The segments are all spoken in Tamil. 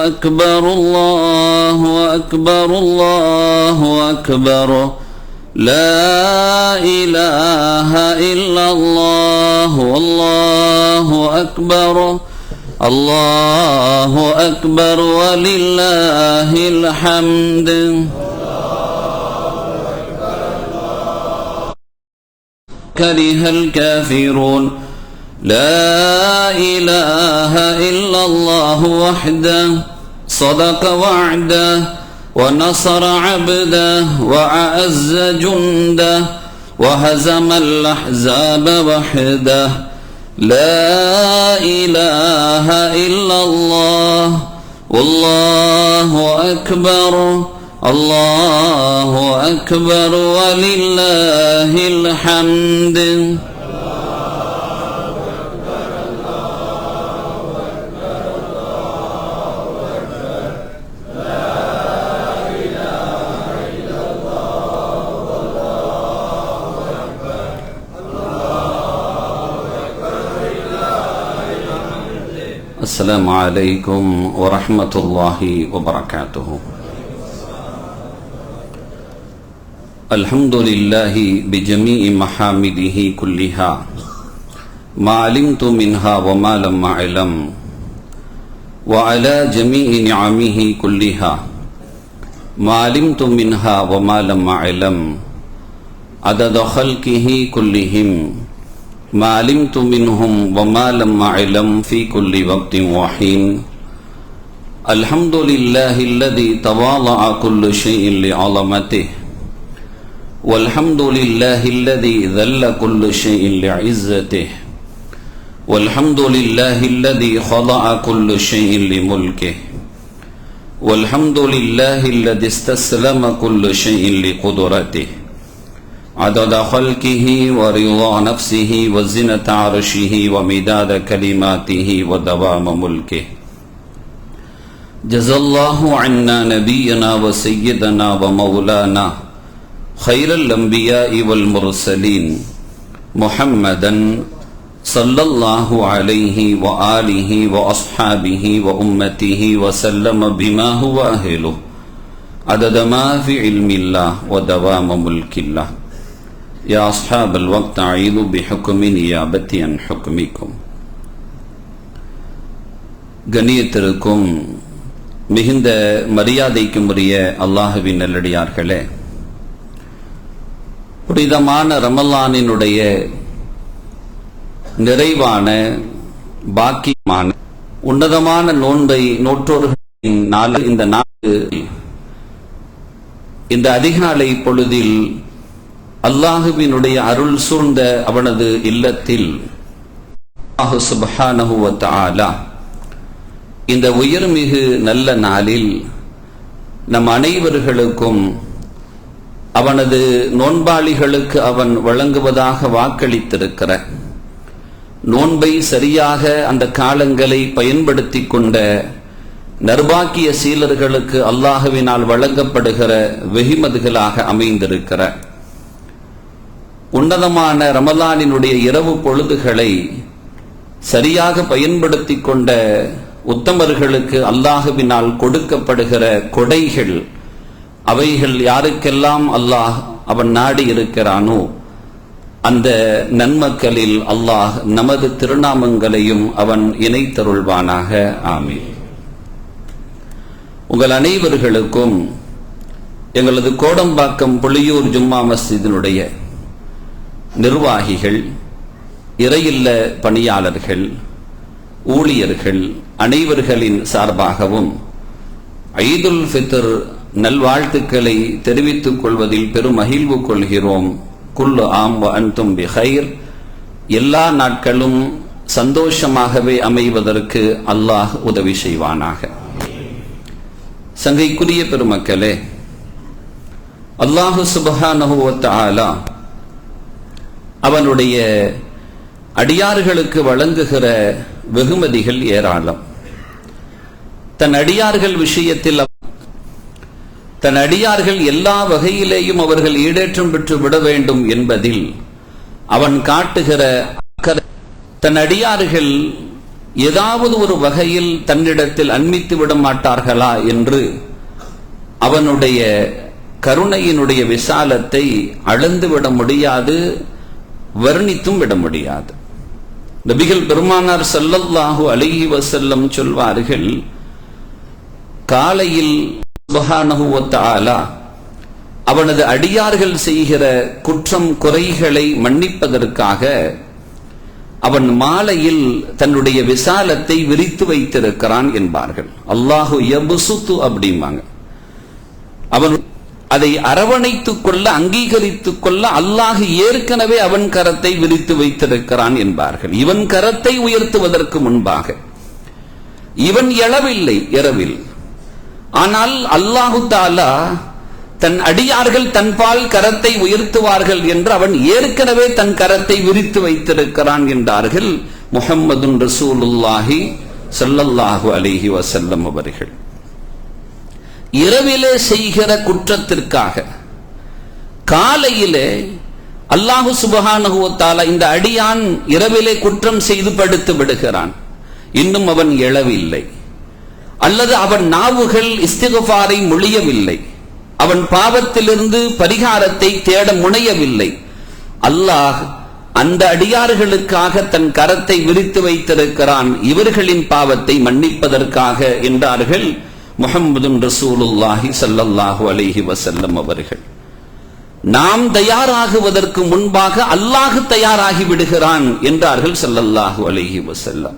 أكبر الله أكبر الله أكبر لا إله إلا الله والله أكبر الله أكبر ولله الحمد كره الكافرون لا إله إلا الله وحده صدق وعده ونصر عبده وأعز جنده وهزم الأحزاب وحده لا إله إلا الله والله أكبر الله أكبر ولله الحمد السلام عليكم ورحمة الله وبركاته الحمد لله بجميع محامده كلها ما علمت منها وما لم أعلم وعلى جميع نعمه كلها ما علمت منها وما لم أعلم عدد خلقه كلهم ما علمت منهم وما لم أعلم في كل وقت وحين الحمد لله الذي تواضع كل شيء لعظمته والحمد لله الذي ذل كل شيء لعزته والحمد لله الذي خضع كل شيء لملكه والحمد لله الذي استسلم كل شيء لقدرته عدد خلقه ورضا نفسه وزنة عرشه ومداد كلماته ودوام ملكه جزا الله عنا نبينا وسيدنا ومولانا خير الأنبياء والمرسلين محمدا صلى الله عليه وآله وأصحابه وأمته وسلم بما هو أهله عدد ما في علم الله ودوام ملك الله يا أصحاب الوقت أعيذوا بحكم نيابتي عن حكمكم கண்ணியத்திற்கும் மிகுந்த மரியாதைக்கும் உரிய அல்லாஹ்வின் நல்லடியார்களே, புனிதமான ரமலானினுடைய நிறைவான பாக்கியமான உன்னதமான நோன்பை நோற்றோர்களின் நாள் இந்த நாள் இந்த அதிகாலை பொழுதில் அல்லாஹுவினுடைய அருள் சூழ்ந்த அவனது இல்லத்தில் அல்லாஹ் சுப்ஹானஹு வ தஆலா இந்த உயர்மிகு நல்ல நாளில் நம் அனைவர்களுக்கும் அவனது நோன்பாளிகளுக்கு அவன் வழங்குவதாக வாக்களித்திருக்கிற நோன்பை சரியாக அந்த காலங்களை பயன்படுத்தி கொண்ட நர்பாக்கிய சீலர்களுக்கு அல்லாஹுவினால் வழங்கப்படுகிற வெகுமதிகளாக அமைந்திருக்கிற உன்னதமான ரமலானினுடைய இரவு பொழுதுகளை சரியாக பயன்படுத்தி கொண்ட உத்தமர்களுக்கு அல்லாஹுவினால் கொடுக்கப்படுகிற கொடைகள், அவைகள் யாருக்கெல்லாம் அல்லாஹ் அவன் நாடி இருக்கிறானோ அந்த நன்மக்களில் அல்லாஹ் நமது திருநாமங்களையும் அவன் இணைத்தருள்வானாக. ஆமீன். உங்கள் அனைவர்களுக்கும் எங்களது கோடம்பாக்கம் புளியூர் ஜும்மா மஸ்ஜிதினுடைய நிர்வாகிகள், இறையில்ல பணியாளர்கள், ஊழியர்கள் அனைவர்களின் சார்பாகவும் ஈதுல் ஃபித்ர் நல்வாழ்த்துக்களை தெரிவித்துக் கொள்வதில் பெரும் மகிழ்வு கொள்கிறோம். குல்லு ஆம் வ அன்தும் பிகைர். எல்லா நாட்களும் சந்தோஷமாகவே அமைவதற்கு அல்லாஹ் உதவி செய்வானாக. சங்கைக்குரிய பெருமக்களே, அல்லாஹு சுப்ஹானஹு வ தஆலா அவனுடைய அடியார்களுக்கு வழங்குகிற வெகுமதிகள் ஏராளம். தன் அடியார்கள் விஷயத்தில் தன் அடியார்கள் எல்லா வகையிலேயும் அவர்கள் ஈடேற்றம் பெற்று விட வேண்டும் என்பதில் அவன் காட்டுகிற தன் அடியார்கள் ஏதாவது ஒரு வகையில் தன்னிடத்தில் அண்மித்து விட மாட்டார்களா என்று அவனுடைய கருணையினுடைய விசாலத்தை அளந்து விட முடியாது, வர்ணித்தும் விட முடியாது. நபிகள் பெருமானார் ஸல்லல்லாஹு அலைஹி வஸல்லம் சொல்வார்கள், காலையில் சுப்ஹானஹு வ தஆலா அவனது அடியார்கள் செய்கிற குற்றம் குறைகளை மன்னிப்பதற்காக அவன் மாலையில் தன்னுடைய விசாலத்தை விரித்து வைத்திருக்கிறான் என்பார்கள். அல்லாஹு யப்சுத்து அப்படிம்பாங்க. அவன் அதை அரவணைத்துக் கொள்ள, அங்கீகரித்துக் கொள்ள அல்லாஹ் ஏற்கனவே அவன் கரத்தை விரித்து வைத்திருக்கிறான் என்பார்கள். இவன் கரத்தை உயர்த்துவதற்கு முன்பாக இவன் எழவில்லை இரவில். ஆனால் அல்லாஹு தஆலா தன் அடியார்கள் தன்பால் கரத்தை உயர்த்துவார்கள் என்று அவன் ஏற்கனவே தன் கரத்தை விரித்து வைத்திருக்கிறான் என்றார்கள் முஹம்மதுன் ரசூலுல்லாஹி ஸல்லல்லாஹு அலைஹி வஸல்லம் அவர்கள். இரவிலே செய்கிற குற்றத்திற்காக காலையிலே அல்லாஹு சுப்ஹானஹு வ தஆலா இந்த அடியான் இரவிலே குற்றம் செய்து படுத்து விடுகிறான், இன்னும் அவன் எழவில்லை, அல்லது அவன் நாவுகள் இஸ்திக்ஃபாரை மொழியவில்லை, அவன் பாவத்திலிருந்து பரிகாரத்தை தேட முனையவில்லை. அல்லாஹ் அந்த அடியார்களுக்காக தன் கரத்தை விரித்து வைத்திருக்கிறான், இவர்களின் பாவத்தை மன்னிப்பதற்காக என்றார்கள் முஹம்மதுன் ரசூலுல்லாஹி ஸல்லல்லாஹு அலைஹி வஸல்லம் அவர்கள். நாம் தயாராகுவதற்கு முன்பாக அல்லாஹ் தயாராகி விடுகிறான் என்றார்கள் ஸல்லல்லாஹு அலைஹி வஸல்லம்.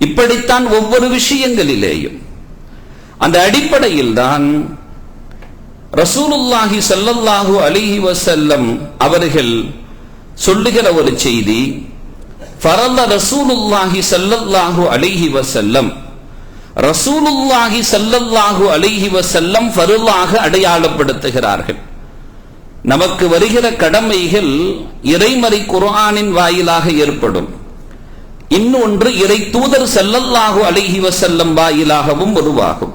இப்படித்தான் ஒவ்வொரு விஷயங்களிலேயும். அந்த அடிப்படையில் தான் ரசூலுல்லாஹி ஸல்லல்லாஹு அலைஹி வஸல்லம் அவர்கள் சொல்லுகிற ஒரு செய்தி, ஃபரல ரசூலுல்லாஹி ஸல்லல்லாஹு அலைஹி வஸல்லம், ரசூலுல்லாஹி ஸல்லல்லாஹு அலைஹி வஸல்லம் ஃபர்லாக அடையாளப்படுத்துகிறார்கள். நமக்கு வருகிற கடமைகள் இறைமறை குர்ஆனின் வாயிலாக ஏற்படும், இன்னொன்று இறை தூதர் ஸல்லல்லாஹு அலைஹி வஸல்லம் வாயிலாகவும் உருவாகும்.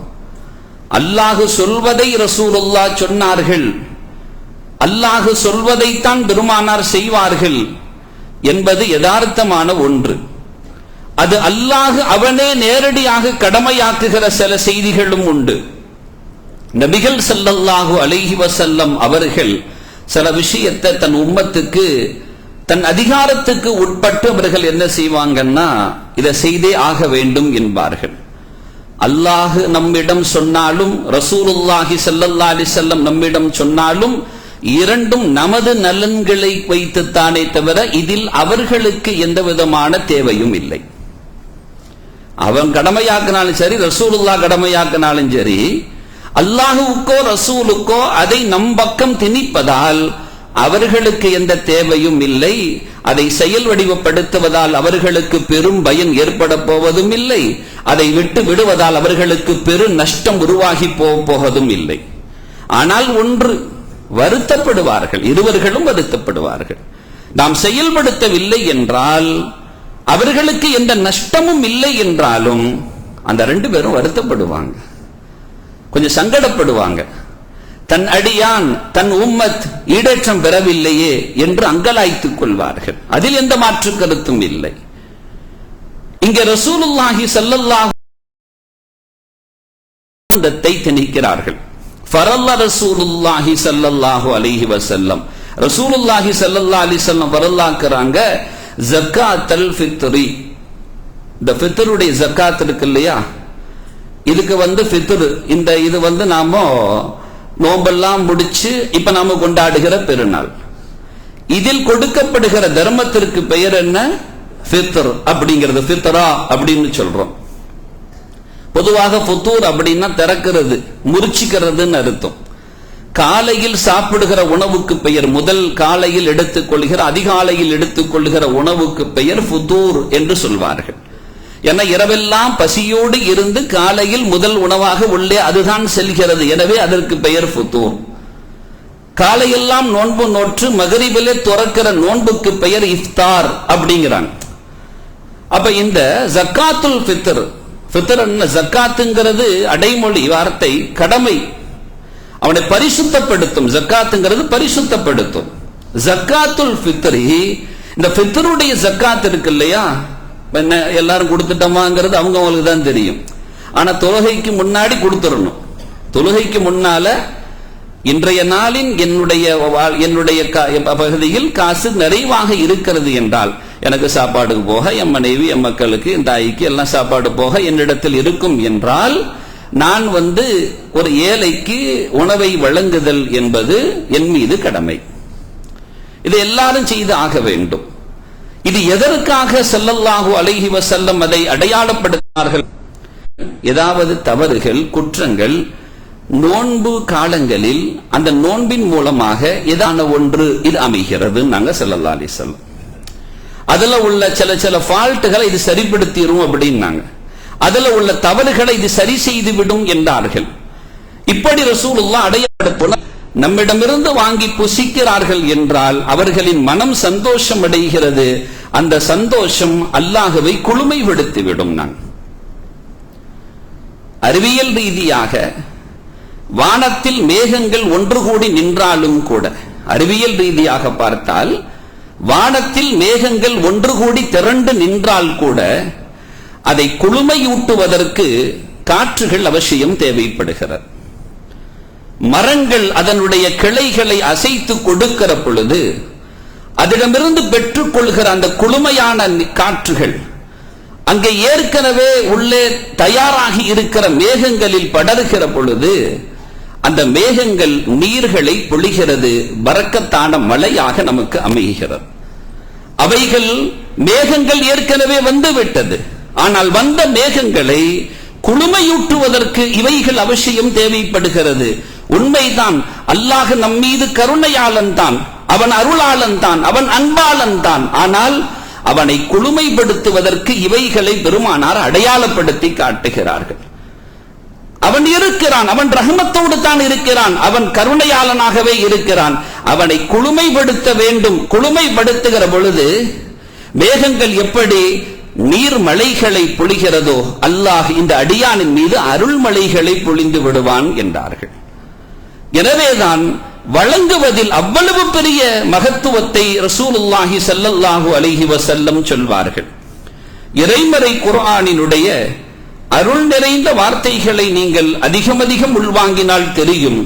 அல்லாஹ் சொல்வதை ரசூலுல்லாஹ் சொன்னார்கள், அல்லாஹ் சொல்வதைத்தான் பெருமானார் செய்வார்கள் என்பது யதார்த்தமான ஒன்று. அது அல்லாஹ் அவனே நேரடியாக கடமையாக்குகிற சில செய்திகளும் உண்டு. நபிகள் ஸல்லல்லாஹு அலைஹி வஸல்லம் அவர்கள் சில விஷயத்தை தன் உம்மத்துக்கு, தன் அதிகாரத்துக்கு உட்பட்டு அவர்கள் என்ன செய்வாங்கன்னா, இதை செய்தே ஆக வேண்டும் என்பார்கள். அல்லாஹ் நம்மிடம் சொன்னாலும் ரசூலுல்லாஹி ஸல்லல்லாஹு அலைஹி வஸல்லம் நம்மிடம் சொன்னாலும் இரண்டும் நமது நலன்களை வைத்துத்தானே தவிர இதில் அவர்களுக்கு எந்த விதமான தேவையும் இல்லை. அவன் கடமையாக்கினாலும் சரி, ரசூலுல்லாஹ் கடமையாக்கினாலும் சரி, அல்லாஹுக்கோ ரசூலுக்கோ அதை நம் பக்கம் திணிப்பதால் அவர்களுக்கு எந்த தேவையும் இல்லை. அதை செயல் வடிவப்படுத்துவதால் அவர்களுக்கு பெரும் பயன் ஏற்பட போவதும் இல்லை. அதை விட்டு விடுவதால் அவர்களுக்கு பெரு நஷ்டம் உருவாகி போவதும் இல்லை. ஆனால் ஒன்று, வருத்தப்படுவார்கள், இருவர்களும் வருத்தப்படுவார்கள். நாம் செயல்படுத்தவில்லை என்றால் அவர்களுக்கு எந்த நஷ்டமும் இல்லை என்றாலும் அந்த ரெண்டு பேரும் வருத்தப்படுவாங்க, கொஞ்சம் சங்கடப்படுவாங்க. தன் அடியான், தன் உம்மத் ஈடேற்றம் பெறவில்லையே என்று அங்கலாய்த்துக் கொள்வார்கள். அதில் எந்த மாற்று கருத்தும் இல்லை. இங்கே ரசூலுல்லாஹி ஸல்லல்லாஹு திணிக்கிறார்கள். ஃபரல்ல ரசூலுல்லாஹி ஸல்லல்லாஹு அலைஹி வஸல்லம், ரசூலுல்லாஹி ஸல்லல்லாஹு அலைஹி வஸல்லம் வரலாக்குறாங்க ஜக்காத்தல் ஃபித்ரி. இந்த ஃபித்ருடைய ஜக்காத் இருக்கு இல்லையா, இதுக்கு ஃபித்ர், இந்த இது நாம நோம்பெல்லாம் முடிச்சு இப்ப நாம கொண்டாடுகிற பெருநாள். இதில் கொடுக்கப்படுகிற தர்மத்திற்கு பெயர் என்ன? ஃபித்ர் அப்படிங்கிறது, ஃபித்ரா அப்படின்னு சொல்றோம். பொதுவாக ஃபுத்தூர் அப்படின்னா திறக்கிறது, முறிச்சுக்கிறதுன்னு அர்த்தம். காலையில் சாப்பிடுகிற உணவுக்கு பெயர், முதல் காலையில் எடுத்துக்கொள்கிற, அதிகாலையில் எடுத்துக்கொள்கிற உணவுக்கு பெயர் ஃபுத்தூர் என்று சொல்வார்கள். ஏன்னா இரவெல்லாம் பசியோடு இருந்து காலையில் முதல் உணவாக உள்ளே அதுதான் செல்கிறது, எனவே அதற்கு பெயர் ஃபுத்தூர். காலையெல்லாம் நோன்பு நோற்று மகரிபிலே துறக்கிற நோன்புக்கு பெயர் இஃப்தார் அப்படிங்கிறாங்க. அப்ப இந்த ஜக்காத்துல் ஃபித்ர், ஃபித்ர் ஜக்காத்துங்கிறது அடைமொழி வார்த்தை, கடமை, அவனை பரிசுத்தப்படுத்தும். ஜக்காத்துங்கிறது பரிசுத்தப்படுத்தும். ஜக்காத்துல் ஃபித்ரி, இந்த ஃபித்ருடைய ஜக்காத் இருக்கு இல்லையா, எல்லாரும் கொடுத்துட்டோமாங்கிறது அவங்களுக்கு தான் தெரியும். ஆனா தொழுகைக்கு முன்னாடி கொடுத்துடணும். தொழுகைக்கு முன்னால இன்றைய நாளின் என்னுடைய பகுதியில் காசு நிறைவாக இருக்கிறது என்றால், எனக்கு சாப்பாடுக்கு போக, என் மனைவி, என் மக்களுக்கு, என் தாய்க்கு எல்லாம் சாப்பாடு போக என்னிடத்தில் இருக்கும் என்றால், நான் ஒரு ஏழைக்கு உணவை வழங்குதல் என்பது என் மீது கடமை. இது எல்லாரும் செய்து ஆக வேண்டும். இது எதற்காக ஸல்லல்லாஹு அலைஹி வஸல்லம் அதை அடையாளப்படுத்தினார்கள்? ஏதாவது தவறுகள், குற்றங்கள் நோன்பு காலங்களில் அந்த நோன்பின் மூலமாக ஏதான ஒன்று இது அமைகிறது. நாங்க ஸல்லல்லாஹு அலைஹி வஸல்லம் அதுல உள்ள சில ஃபால்ட்டுகளை இது சரிப்படுத்திரும் அப்படின்னாங்க. அதுல உள்ள தவறுகளை இது சரி செய்து விடும் என்றார்கள். இப்படி ரசூலுல்லாஹ் அடையாளப்படுத்த நம்மிடமிருந்து வாங்கி புசிக்கிறார்கள் என்றால் அவர்களின் மனம் சந்தோஷம் அடைகிறது. அந்த சந்தோஷம் அல்லாஹ்வை குளுமைப்படுத்திவிடும். நான் அறிவியல் ரீதியாக வானத்தில் மேகங்கள் ஒன்று கூடி நின்றாலும் கூட, அறிவியல் ரீதியாக பார்த்தால் வானத்தில் மேகங்கள் ஒன்று கூடி திரண்டு நின்றால் கூட அதை குளுமையூட்டுவதற்கு காற்றுகள் அவசியம் தேவைப்படுகிறது. மரங்கள் அதனுடைய கிளைகளை அசைத்து கொடுக்கிற பொழுது அதிடமிருந்து பெற்றுக் கொள்கிற அந்த குளுமையான காற்றுகள் அங்கே ஏற்கனவே உள்ளே தயாராகி இருக்கிற மேகங்களில் படர்கிற பொழுது அந்த மேகங்கள் நீர்களை பொழிகிறது. பரக்கத்தான மழையாக நமக்கு அமைகிறது. அவைகள் மேகங்கள் ஏற்கனவே வந்துவிட்டது. ஆனால் வந்த மேகங்களை குளுமையூட்டுவதற்கு இவைகள் அவசியம் தேவைப்படுகிறது. உண்மைதான், அல்லாஹ் நம் மீது கருணையாளன் தான், அவன் அருளாளன் தான், அவன் அன்பாளன் தான். ஆனால் அவனை குளுமைப்படுத்துவதற்கு இவைகளை பெருமானார் அடையாளப்படுத்தி காட்டுகிறார்கள். அவன் இருக்கிறான், அவன் ரஹமத்தோடு தான் இருக்கிறான், அவன் கருணையாளனாகவே இருக்கிறான். அவனை குளுமைப்படுத்த வேண்டும். குளுமைப்படுத்துகிற பொழுது மேகங்கள் எப்படி நீர்மலைகளை பொழிகிறதோ அல்லாஹ் இந்த அடியானின் மீது அருள்மலைகளை பொழிந்து விடுவான் என்றார்கள். எனவேதான் வழங்குவதில் அவ்வளவு பெரிய மகத்துவத்தை ரசூலுல்லாஹி ஸல்லல்லாஹு அலைஹி வஸல்லம் சொல்வார்கள். இறைமறை குர்ஆனினுடைய அருள் நிறைந்த வார்த்தைகளை நீங்கள் அதிகம் உள்வாங்கினால் தெரியும்.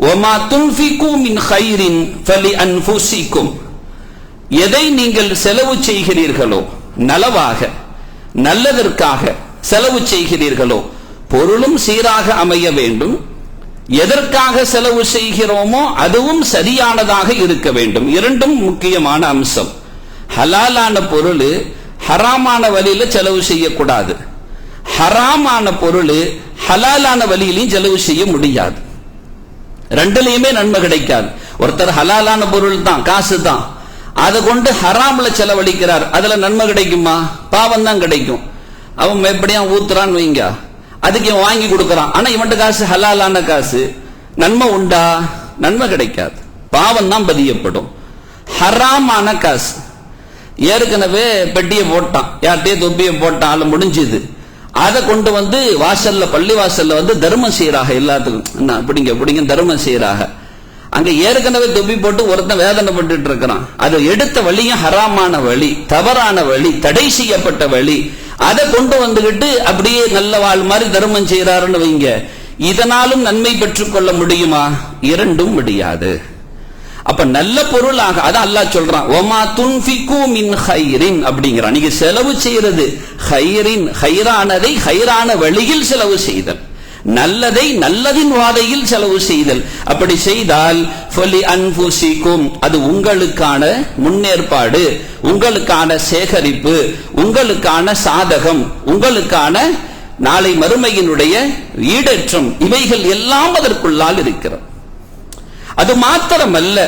வமா துன்ஃபிகு மின் கைரின் ஃபலிஅன்ஃபுசிக்கும், எதை நீங்கள் செலவு செய்கிறீர்களோ, நலவாக நல்லதற்காக செலவு செய்கிறீர்களோ, பொருளும் சீராக அமைய வேண்டும். எதற்காக செலவு செய்கிறோமோ அதுவும் சரியானதாக இருக்க வேண்டும். இரண்டும் முக்கியமான அம்சம். ஹலாலான பொருள் ஹராமான வழியில செலவு செய்யக்கூடாது. ஹராமான பொருள் ஹலாலான வழியிலையும் செலவு செய்ய முடியாது. ரெண்டுலயுமே நன்மை கிடைக்காது. ஒருத்தர் ஹலாலான பொருள் தான், காசு தான், அதை கொண்டு ஹராம்ல செலவழிக்கிறார், அதுல நன்மை கிடைக்குமா? பாவம் தான் கிடைக்கும். அவன் எப்படியா ஊத்துறான்னு வைங்க, அதுக்கு இவன் வாங்கி கொடுக்கறான். ஆனா இவன்ட்டு காசு ஹலாலான காசு, நன்மை உண்டா? நன்மை கிடைக்காது, பாவம் தான் பதியப்படும். ஹராமான காசு ஏற்கனவே பெட்டியை போட்டான், யார்கிட்டயே தொப்பியை போட்டான், ஆளு முடிஞ்சது. அதை கொண்டு வாசல்ல, பள்ளி வாசல்ல தர்மம் செய்யறாக, எல்லாத்துக்கும் பிடிங்க தர்மம் செய்யறாக. அங்க ஏற்கனவே தொப்பி போட்டு ஒருத்தன் வேதனைப்பட்டு இருக்கிறான். அதை எடுத்த வழியும் ஹராமான வழி, தவறான வழி, தடை செய்யப்பட்ட வழி. அதை கொண்டு வந்துகிட்டு அப்படியே நல்ல வாழ் மாதிரி தர்மம் செய்யறாருன்னு வைங்க, இதனாலும் நன்மை பெற்றுக் கொள்ள முடியுமா? இரண்டும் முடியாது. அப்ப நல்ல பொருளாக, அதான் அல்லாஹ் சொல்றான், வமா துன்ஃபிகு மின் கைரின் அப்படிங்கிறான். நீங்க செலவு செய்யறது கைரின், கைரானதை கைரான வழியில் செலவு செய்தல், நல்லதை நல்லதின் வாதையில் செலவு செய்தல். அப்படி செய்தால் ஃபலிஅன்ஃபுசிக்கும், அது உங்களுக்கான முன்னேற்பாடு, உங்களுக்கான சேகரிப்பு, உங்களுக்கான சாதகம், உங்களுக்கான நாளை மறுமையினுடைய ஈடேற்றம், இவைகள் எல்லாம் அதற்குள்ளால் இருக்கிறது. அது மாத்திரமல்ல,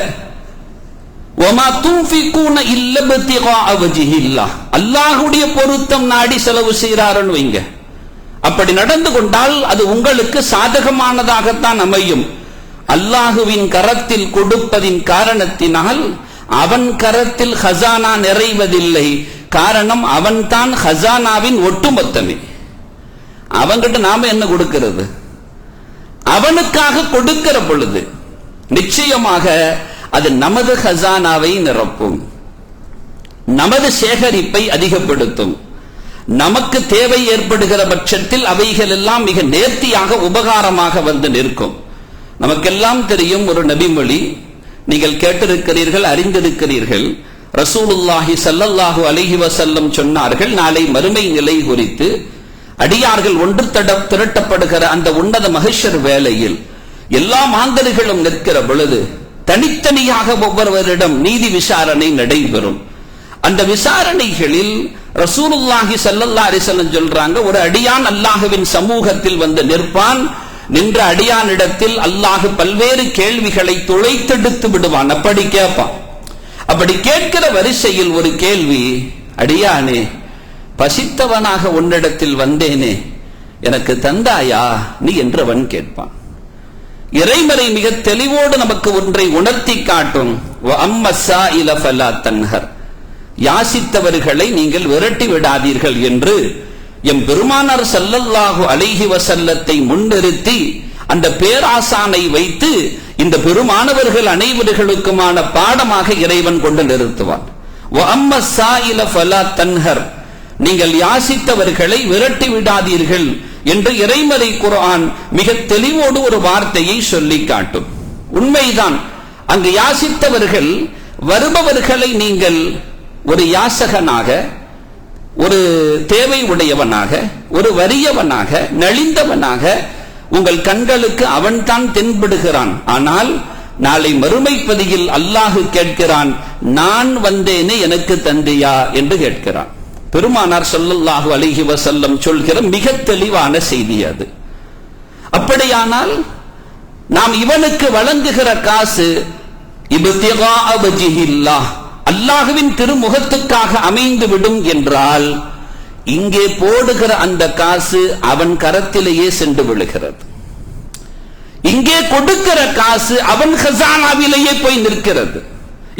வமா துன்ஃபிகூன இல்ல பித்திகா வஜ்ஹில்லாஹ், அல்லாஹ்வுடைய பொருத்தம் நாடி செலவு செய்றாருன்னு வைங்க. அப்படி நடந்து கொண்டால் அது உங்களுக்கு சாதகமானதாகத்தான் அமையும். அல்லாஹுவின் கரத்தில் கொடுப்பதின் காரணத்தினால் அவன் கரத்தில் ஹசானா நிறைவதில்லை. காரணம், அவன் தான் ஹசானாவின் ஒட்டுமொத்தமே. அவன்கிட்ட நாம என்ன கொடுக்கிறது? அவனுக்காக கொடுக்கிற பொழுது நிச்சயமாக அது நமது ஹசானாவை நிரப்பும், நமது சேகரிப்பை அதிகப்படுத்தும். நமக்கு தேவை ஏற்படுகிற பட்சத்தில் அவைகள் எல்லாம் மிக நேர்த்தியாக உபகாரமாக வந்து நிற்கும். நமக்கெல்லாம் தெரியும் ஒரு நபிமொழி, நீங்கள் கேட்டிருக்கிறீர்கள், அறிந்திருக்கிறீர்கள். ரசூலுல்லாஹி ஸல்லல்லாஹு அலைஹி வஸல்லம் சொன்னார்கள், நாளை மறுமை நிலை குறித்து அடியார்கள் ஒன்று திரட்டப்படுகிற அந்த உன்னத மஹ்ஷர் வேளையில் எல்லா மாந்தர்களும் நிற்கிற பொழுது தனித்தனியாக ஒவ்வொருவரிடம் நீதி விசாரணை நடைபெறும். அந்த விசாரணைகளில் ரசூலுல்லாஹி ஸல்லல்லாஹு அலைஹி வஸல்லம் சொல்றாங்க, ஒரு அடியான் அல்லாஹ்வின் சமூகத்தில் வந்து நிற்பான். நின்ற அடியானிடத்தில் அல்லாஹ் பல்வேறு கேள்விகளை துளைத்தெடுத்து விடுவான். அப்படி கேட்பான். அப்படி கேட்கிற வரிசையில் ஒரு கேள்வி, அடியானே, பசித்தவனாக உன்னிடத்தில் வந்தேனே, எனக்கு தந்தாயா நீ என்றவன் கேட்பான். இறைமறை மிக தெளிவோடு நமக்கு ஒன்றை உணர்த்தி காட்டும். யாசித்தவர்களை நீங்கள் விரட்டி விடாதீர்கள் என்று எம் பெருமானார் ஸல்லல்லாஹு அலைஹி வஸல்லத்தை முன்னிறுத்தி அந்த பேராசானை வைத்து இந்த பெருமானவர்கள் அனைவர்களுக்குமான பாடமாக இறைவன் கொண்டு நிறுத்துவான். நீங்கள் யாசித்தவர்களை விரட்டி விடாதீர்கள் என்று இறைமறை குர்ஆன் மிக தெளிவோடு ஒரு வார்த்தையை சொல்லி காட்டும். உண்மைதான், அங்கு யாசித்தவர்கள் வருபவர்களை நீங்கள் ஒரு யாசகனாக, ஒரு தேவை உடையவனாக, ஒரு வறியவனாக, நலிந்தவனாக உங்கள் கண்களுக்கு அவன்தான் தென்படுகிறான். ஆனால் நாளை மறுமைப்பதியில் அல்லாஹ் கேட்கிறான், நான் வந்தேனே எனக்கு தந்தையா என்று கேட்கிறான். பெருமானார் ஸல்லல்லாஹு அலைஹி வஸல்லம் சொல்கிற மிக தெளிவான செய்தி அது. அப்படியானால் நாம் இவனுக்கு வழங்குகிற காசு இப்திகாஅ வஜ்ஹில்லாஹ், அல்லாஹ்வின் திருமுகத்துக்காக அமைந்து விடும் என்றால் இங்கே போடுகிற அந்த காசு அவன் கரத்திலேயே சென்று விழுகிறது. இங்கே கொடுக்கிற காசு அவன் ஹஸானாவிலேயே போய் நிற்கிறது.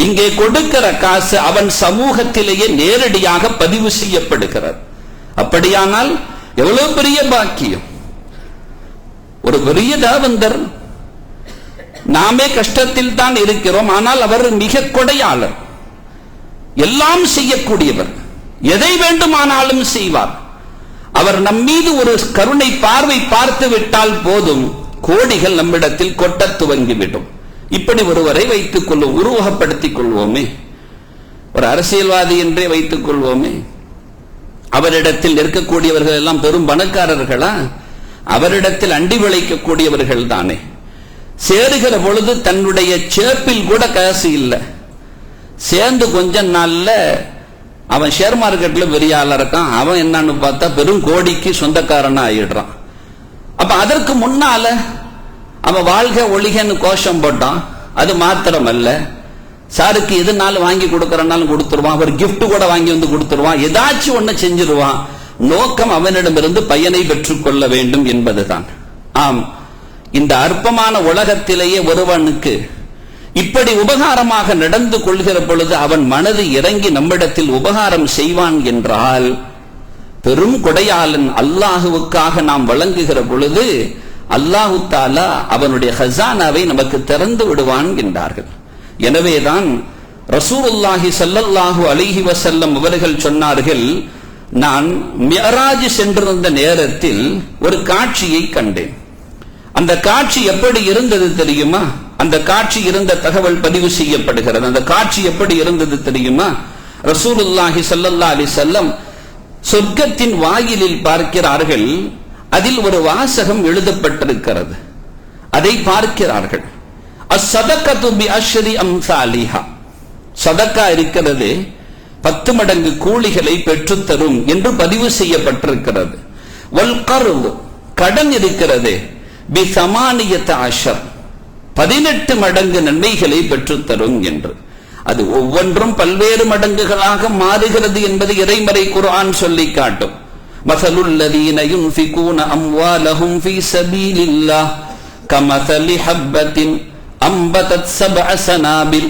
இங்கே கொடுக்கிற காசு அவன் சமூகத்திலேயே நேரடியாக பதிவு செய்யப்படுகிறது. அப்படியானால் எவ்வளவு பெரிய பாக்கியம்! ஒரு பெரிய தாவந்தர், நாமே கஷ்டத்தில் தான் இருக்கிறோம், ஆனால் அவர் மிக கொடையாளர், எல்லாம் செய்யக்கூடியவர், எதை வேண்டுமானாலும் செய்வார். அவர் நம்மீது ஒரு கருணை பார்வை பார்த்து விட்டால் போதும், கோடிகள் நம்மிடத்தில் கொட்ட துவங்கிவிடும். இப்படி ஒருவரை வைத்துக் கொள்வோம், உருவகப்படுத்திக் கொள்வோமே, ஒரு அரசியல்வாதி என்றே வைத்துக் கொள்வோமே. அவரிடத்தில் இருக்கக்கூடியவர்கள் எல்லாம் பெரும் பணக்காரர்களா? அவரிடத்தில் அண்டி விளைக்கக்கூடியவர்கள் தானே. சேருகிற பொழுது தன்னுடைய சேப்பில் கூட காசு இல்லை, சேர்ந்து கொஞ்ச நாள்ல அவன் ஷேர் மார்க்கெட்ல பெரிய ஆளா இருக்கான், அவன் என்னன்னு பார்த்தா பெரும் கோடிக்கு சொந்தக்காரனா ஆயிடுறான். அப்ப அதற்கு முன்னால அவன் வாழ்க ஒளிகன்னு கோஷம் போட்டான். அது மாத்திரமல்ல, சாருக்கு எதுனாலும் வாங்கி கொடுக்கறனாலும் கொடுத்துருவான், அவர் கிஃப்ட் கூட வாங்கி வந்து கொடுத்துருவான், ஏதாச்சும் ஒண்ணு செஞ்சிருவான். நோக்கம் அவனிடமிருந்து பயனை பெற்றுக் கொள்ள வேண்டும் என்பதுதான். ஆம், இந்த அற்பமான உலகத்திலேயே ஒருவனுக்கு இப்படி உபகாரமாக நடந்து கொள்கிற பொழுது அவன் மனது இறங்கி நம்மிடத்தில் உபகாரம் செய்வான் என்றால், பெரும் கொடையாளன் அல்லாஹுவுக்காக நாம் வழங்குகிற பொழுது அல்லாஹு தஆலா அவனுடைய ஹஸானாவை நமக்கு திறந்து விடுவான் என்றார்கள். எனவேதான் ரசூலுல்லாஹி ஸல்லல்லாஹு அலைஹி வஸல்லம் அவர்கள் சொன்னார்கள், நான் மிஅராஜ் சென்றிருந்த நேரத்தில் ஒரு காட்சியை கண்டேன். அந்த காட்சி எப்படி இருந்தது தெரியுமா? அந்த காட்சி இருந்த தகவல் பதிவு செய்யப்படுகிறது. அந்த காட்சி எப்படி இருந்தது தெரியுமா? ரசூலுல்லாஹி ஸல்லல்லாஹு அலைஹி வஸல்லம் சொர்க்கத்தின் வாயிலில் பார்க்கிறார்கள். அதில் ஒரு வாசகம் எழுதப்பட்டிருக்கிறது. அதை பார்க்கிறார்கள். அஸ்ஸதகத்து பிஅஷ்ரி அம்சாலிஹா, சதக்கா இருக்கிறது 10 மடங்கு கூலிகளை பெற்றுத்தரும் என்று பதிவு செய்யப்பட்டிருக்கிறது. வல் கர்து, கடன் இருக்கிறது பி18 18 மடங்கு நன்மைகளை பெற்றுத்தரும் என்று. அது ஒவ்வொன்றும் பல்வேறு மடங்குகளாக மாறுகிறது என்பது இறைமறை குர்ஆன் சொல்லி காட்டும். மஸலுல் லதீன யுன்ஃபிகூன அம்வாலஹும் ஃபீ ஸபீலில்லாஹ் கமஸலி ஹப்பத்தின் அம்பதத் 7 சனாபில்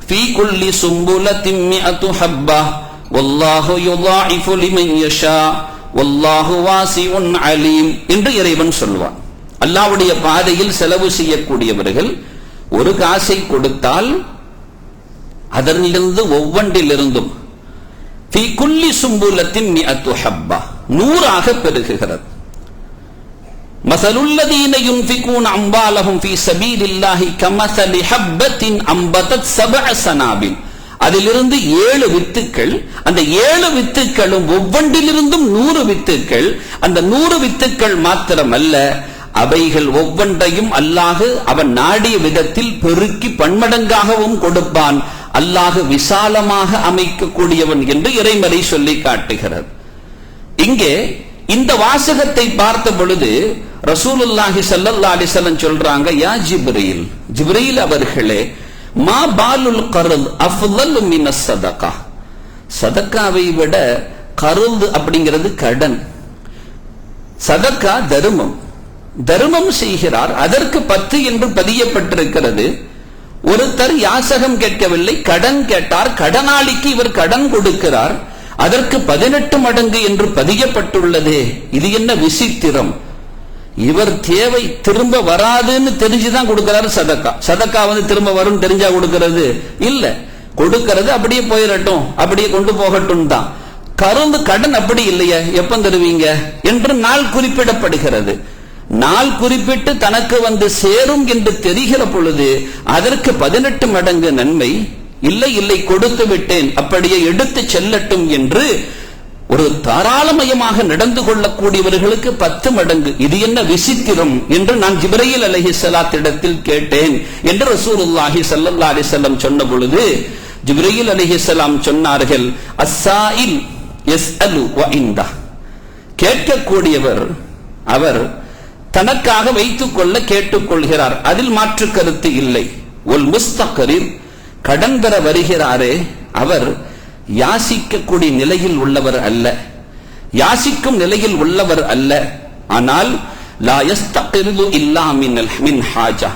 ஃபீ குல்லி சும்புலத்தின் 100 ஹப்பா வல்லாஹு யுதாஇஃபு லிமன் யஷா வல்லாஹு வாசிஉன் அலீம் என்று இறைவன் சொல்வான். அல்லாஹ்வுடைய பாதையில் செலவு செய்யக்கூடியவர்கள் ஒரு காசை கொடுத்தால் அதனிலிருந்து ஒவ்வொன்றிலிருந்தும் ஃபீ குல்லி சும்புலத்தின் 100 ஹப்பா, 100ஆக பெருகுகிறது. மஸலுல்லதீன யுன்ஃபிகூன அம்வாலஹும் ஃபீ ஸபீலில்லாஹி கமஸலி ஹப்பத்தின் அம்பதத் சபஅ ஸனாபில். அதிலிருந்து 7 வித்துக்கள், அந்த 7 வித்துக்களும் ஒவ்வொன்றிலிருந்தும் 100 வித்துக்கள். அந்த 100 வித்துக்கள் மாத்திரமல்ல, அவைகள் ஒவ்வொன்றையும் அல்லாஹ் அவன் நாடிய விதத்தில் பெருக்கி பன்மடங்காகவும் கொடுப்பான். அல்லாஹ் விசாலமாக அமைக்கக்கூடியவன் என்று இறைமறை சொல்லி காட்டுகிறது. இங்கே இந்த வாசகத்தை பார்த்த பொழுது ரசூலுல்லாஹி ஸல்லல்லாஹு அலைஹி வஸல்லம் சொல்றாங்க, யா ஜிப்ரீல், ஜிப்ரீல் அவர்களே, மா பாலுல் கர்த் அஃதல் மினஸ் ஸதகா. சதக்காவை விட கர்த் அப்படிங்கிறது கடன். சதக்கா தர்மம். தர்மம் செய்கிறார், அதற்கு 10 என்று பதியப்பட்டிருக்கிறது. ஒருத்தர் யாசகம் கேட்கவில்லை, கடன் கேட்டார், கடனாளிக்கு இவர் கடன் கொடுக்கிறார், அதற்கு 18 மடங்கு என்று பதியப்பட்டுள்ளது. இது என்ன விசித்திரம்! இவர் தேவை திரும்ப வராதுன்னு தெரிஞ்சுதான் கொடுக்கிறாரு சதக்கா. சதக்கா திரும்ப வரும் தெரிஞ்சா கொடுக்கிறது இல்ல, கொடுக்கிறது அப்படியே போயிடட்டும், அப்படியே கொண்டு போகட்டும் தான். கருந்து கடன் அப்படி இல்லையா, எப்ப தருவீங்க என்று நாள் குறிப்பிடப்படுகிறது. நாள் குறிப்பிட்டு தனக்கு சேரும் என்று தெரிகிற பொழுது அதற்கு 18 மடங்கு நன்மை. இல்லை இல்லை, கொடுத்து விட்டேன், அப்படியே எடுத்து செல்லட்டும் என்று ஒரு தாராளமயமாக நடந்து கொள்ளக்கூடியவர்களுக்கு 10 மடங்கு. இது என்ன விசித்திரம் என்று நான் ஜிப்ரீல் அலைஹிஸ்ஸலாத்திடத்தில் கேட்டேன் என்று ரசூலுல்லாஹி ஸல்லல்லாஹு அலைஹி வஸல்லம் சொன்ன பொழுது ஜிப்ரீல் அலைஹிஸ்ஸலாம் சொன்னார்கள், அஸ்ஸாயில் யஸ்அலு வ இன்தா. கேட்கக்கூடியவர் அவர் தனக்காக வைத்துக் கொள்ள கேட்டுக்கொள்கிறார், அதில் மாற்று கருத்து இல்லை. ஒல் முஸ்தகரிர், கடன் பெற வருகிறாரே, அவர் யாசிக்கக்கூடிய நிலையில் உள்ளவர் அல்ல, யாசிக்கும் நிலையில் உள்ளவர் அல்ல. ஆனால் லா யஸ்தகிரு இல்லா மின் ஹாஜா,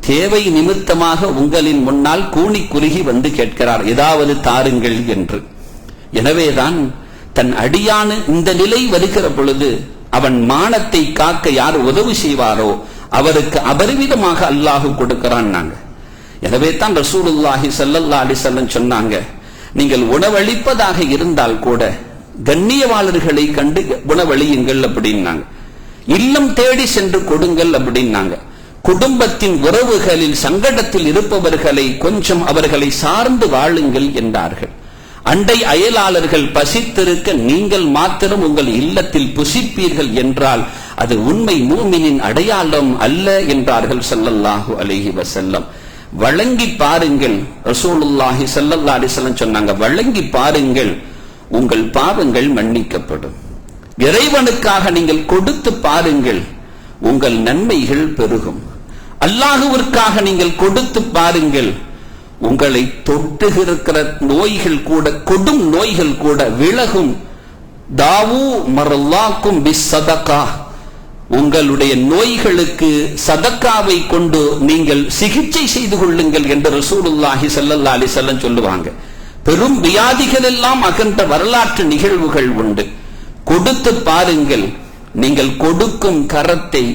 தேவை நிமித்தமாக உங்களின் முன்னால் கூனி குறுகி கேட்கிறார், ஏதாவது தாருங்கள் என்று. எனவேதான் தன் அடியானு இந்த நிலை வருகிற பொழுது அவன் மானத்தை காக்க யார் உதவி செய்வாரோ அவருக்கு அபரிவிதமாக அல்லாஹ் கொடுக்கிறான். நாங்க எனவே தான் ரசூலுல்லாஹி ஸல்லல்லாஹு அலைஹி வஸல்லம் சொன்னாங்க, நீங்கள் உணவளிப்பதாக இருந்தால் கூட கண்ணியவாளர்களை கண்டு உணவளியுங்கள் அப்படின்னாங்க. இல்லம் தேடி சென்று கொடுங்கள் அப்படின்னாங்க. குடும்பத்தின் உறவுகளில் சங்கடத்தில் இருப்பவர்களை கொஞ்சம் அவர்களை சார்ந்து வாழுங்கள் என்றார்கள். அண்டை அயலாளர்கள் பசித்திருக்க நீங்கள் மாத்திரம் உங்கள் இல்லத்தில் புசிப்பீர்கள் என்றால் அது உண்மை மூமினின் அடையாளம் அல்ல என்றார்கள் ஸல்லல்லாஹு அலைஹி வஸல்லம். வழங்கி பாருங்கள், ரசூலுல்லாஹி ஸல்லல்லாஹு அலைஹி வஸல்லம் சொன்னாங்க, வழங்கி பாருங்கள், உங்கள் பாவங்கள் மன்னிக்கப்படும். இறைவனுக்காக நீங்கள் கொடுத்து பாருங்கள், உங்கள் நன்மைகள் பெருகும். அல்லாஹ்விற்காக நீங்கள் கொடுத்து பாருங்கள், உங்களை தொட்டுகிற நோய்கள் கூட, கொடும் நோய்கள் கூட விலகும். தாவு மர்லாக்கும் பிஸ்ஸதகா, உங்களுடைய நோய்களுக்கு சதக்காவை கொண்டு நீங்கள் சிகிச்சை செய்து கொள்ளுங்கள் என்று ரசூலுல்லாஹி ஸல்லல்லாஹு அலைஹி வஸல்லம் சொல்லுவாங்க. பெரும் வியாதிகள் எல்லாம் அகன்ற வரலாற்று நிகழ்வுகள் உண்டு. கொடுத்து பாருங்கள், நீங்கள் கொடுக்கும் கரத்தை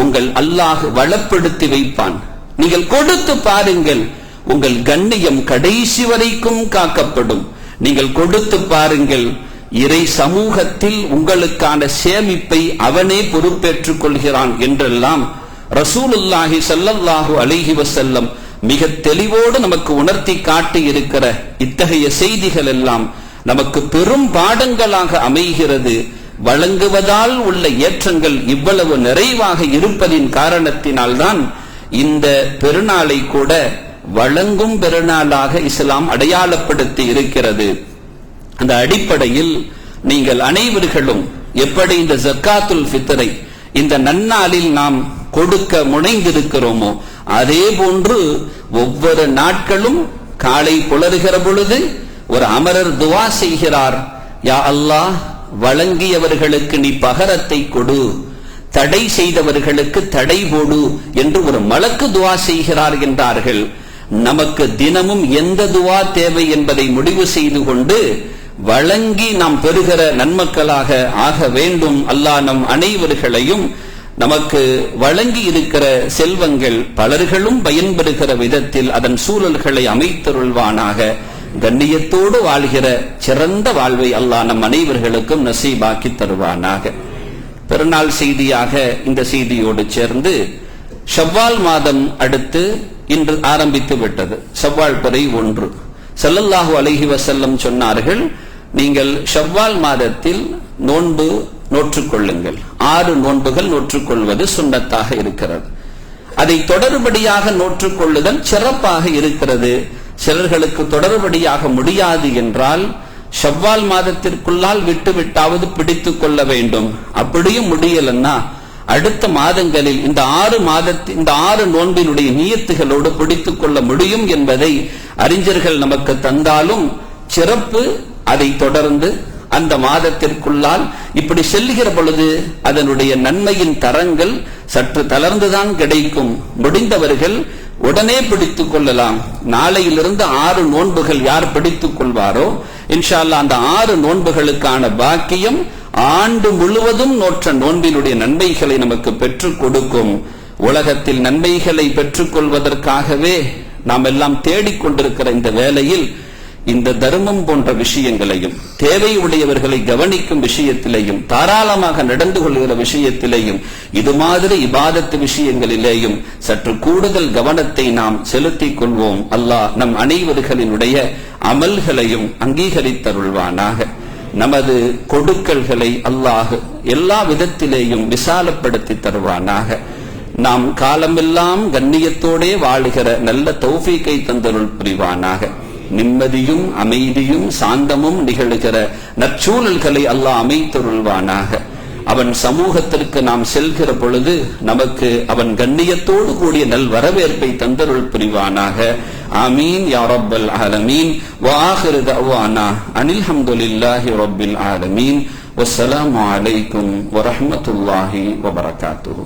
உங்கள் அல்லாஹ் வளப்படுத்தி வைப்பான். நீங்கள் கொடுத்து பாருங்கள், உங்கள் கண்ணியம் கடைசி வரைக்கும் காக்கப்படும். நீங்கள் கொடுத்து பாருங்கள், இறை சமூகத்தில் உங்களுக்கான சேமிப்பை அவனே பொறுப்பேற்றுக் கொள்கிறான் என்றெல்லாம் ரசூலுல்லாஹி ஸல்லல்லாஹு அலைஹி வஸல்லம் மிக தெளிவோடு நமக்கு உணர்த்தி காட்டி இருக்கிற இத்தகைய செய்திகள் எல்லாம் நமக்கு பெரும் பாடங்களாக அமைகிறது. வழங்குவதால் உள்ள ஏற்றங்கள் இவ்வளவு நிறைவாக இருப்பதின் காரணத்தினால்தான் இந்த பெருநாளை கூட வழங்கும் பெருநாளாக இஸ்லாம் அடையாளப்படுத்தி இருக்கிறது. அந்த அடிப்படையில் நீங்கள் அனைவர்களும் எப்படி இந்த ஜக்காத்துல் ஃபித்ரை இந்த நன்னாளில் நாம் கொடுக்க முனைந்திருக்கிறோமோ அதே போன்று ஒவ்வொரு நாட்களும் காலை புலருகிற பொழுது ஒரு அமரர் துவா செய்கிறார், யா அல்லாஹ், வழங்கியவர்களுக்கு நீ பகரத்தை கொடு, தடை செய்தவர்களுக்கு தடை போடு என்று ஒரு மலக்கு துவா செய்கிறார் என்றார்கள். நமக்கு தினமும் எந்த துவா தேவை என்பதை முடிவு செய்து கொண்டு வழங்கி நாம் பெறுகிற நன்மக்களாக ஆக வேண்டும். அல்லாஹ் நம் அனைவர்களையும் நமக்கு வழங்கி இருக்கிற செல்வங்கள் பலர்களும் பயன்பெறுகிற விதத்தில் அதன் சூழல்களை அமைத்தருள்வானாக. கண்ணியத்தோடு வாழ்கிற சிறந்த வாழ்வை அல்லாஹ் நம் அனைவர்களுக்கும் நசீபாக்கி தருவானாக. பெருநாள் செய்தியாக இந்த செய்தியோடு சேர்ந்து ஷவ்வால் மாதம் அடுத்து இன்று ஆரம்பித்து விட்டது. ஷவ்வால் பிறை 1. ஸல்லல்லாஹு அலைஹி வஸல்லம் சொன்னார்கள், நீங்கள் ஷவ்வால் மாதத்தில் நோன்பு நோற்றுக்கொள்ளுங்கள். 6 நோன்புகள் நோற்றுக்கொள்வது சுன்னத்தாக இருக்கிறது. அதை தொடர்படியாக நோற்றுக்கொள்ளுதல் சிறப்பாக இருக்கிறது. சிலர்களுக்கு தொடர்படியாக முடியாது என்றால் ஷவ்வால் மாதத்திற்குள்ளால் விட்டுவிட்டாவது பிடித்துக் கொள்ள வேண்டும். அப்படியும் முடியலன்னா அடுத்த மாதங்களில் இந்த 6 நோன்பினுடைய நியத்துகளோடு பிடித்துக் கொள்ள முடியும் என்பதை அறிஞர்கள் நமக்கு தந்தாலும் சிறப்பு அதை தொடர்ந்து அந்த மாதத்திற்குள்ளால் இப்படி செல்லுகிற பொழுது அதனுடைய நன்மையின் தரங்கள் சற்று தளர்ந்துதான் கிடைக்கும். முடிந்தவர்கள் உடனே பிடித்துக் கொள்ளலாம். நாளையிலிருந்து 6 நோன்புகள் யார் பிடித்துக் கொள்வாரோ இன்ஷா அல்லாஹ் அந்த 6 நோன்புகளுக்கான பாக்கியம் ஆண்டு முழுவதும் நோற்ற நோன்பினுடைய நன்மைகளை நமக்கு பெற்றுக் கொடுக்கும். உலகத்தில் நன்மைகளை பெற்றுக் கொள்வதற்காகவே நாம் எல்லாம் தேடிக்கொண்டிருக்கிற இந்த வேளையில் இந்த தர்மம் போன்ற விஷயங்களையும் தேவையுடையவர்களை கவனிக்கும் விஷயத்திலேயும் தாராளமாக நடந்து கொள்கிற விஷயத்திலேயும் இது மாதிரி இபாதத்து விஷயங்களிலேயும் சற்று கூடுதல் கவனத்தை நாம் செலுத்திக் கொள்வோம். அல்லாஹ் நம் அனைவர்களினுடைய அமல்களையும் அங்கீகரித்தருள்வானாக. நமது கொடுக்கல்களை அல்லாஹ் எல்லா விதத்திலேயும் விசாலப்படுத்தி தருவானாக. நாம் காலமெல்லாம் கண்ணியத்தோடே வாழுகிற நல்ல தௌஃபீக்கை தந்தருள் புரிவானாக. நிம்மதியும் அமைதியும் சாந்தமும் நிகழ்கிற நற்சூழல்களை அல்லாஹ் அமைத்தருள்வானாக. அவன் சமூகத்திற்கு நாம் செல்கிற பொழுது நமக்கு அவன் கண்ணியத்தோடு கூடிய நல் வரவேற்பை தந்தருள் புரிவானாக. ஆமீன் யா ரப்பல் ஆலமீன். வ ஆகிரு தஅவானா அனில் ஹம்துலில்லாஹி ரப்பில் ஆலமீன். வஸ்ஸலாமு அலைக்கும் வ ரஹ்மத்துல்லாஹி வ பரகாத்துஹு.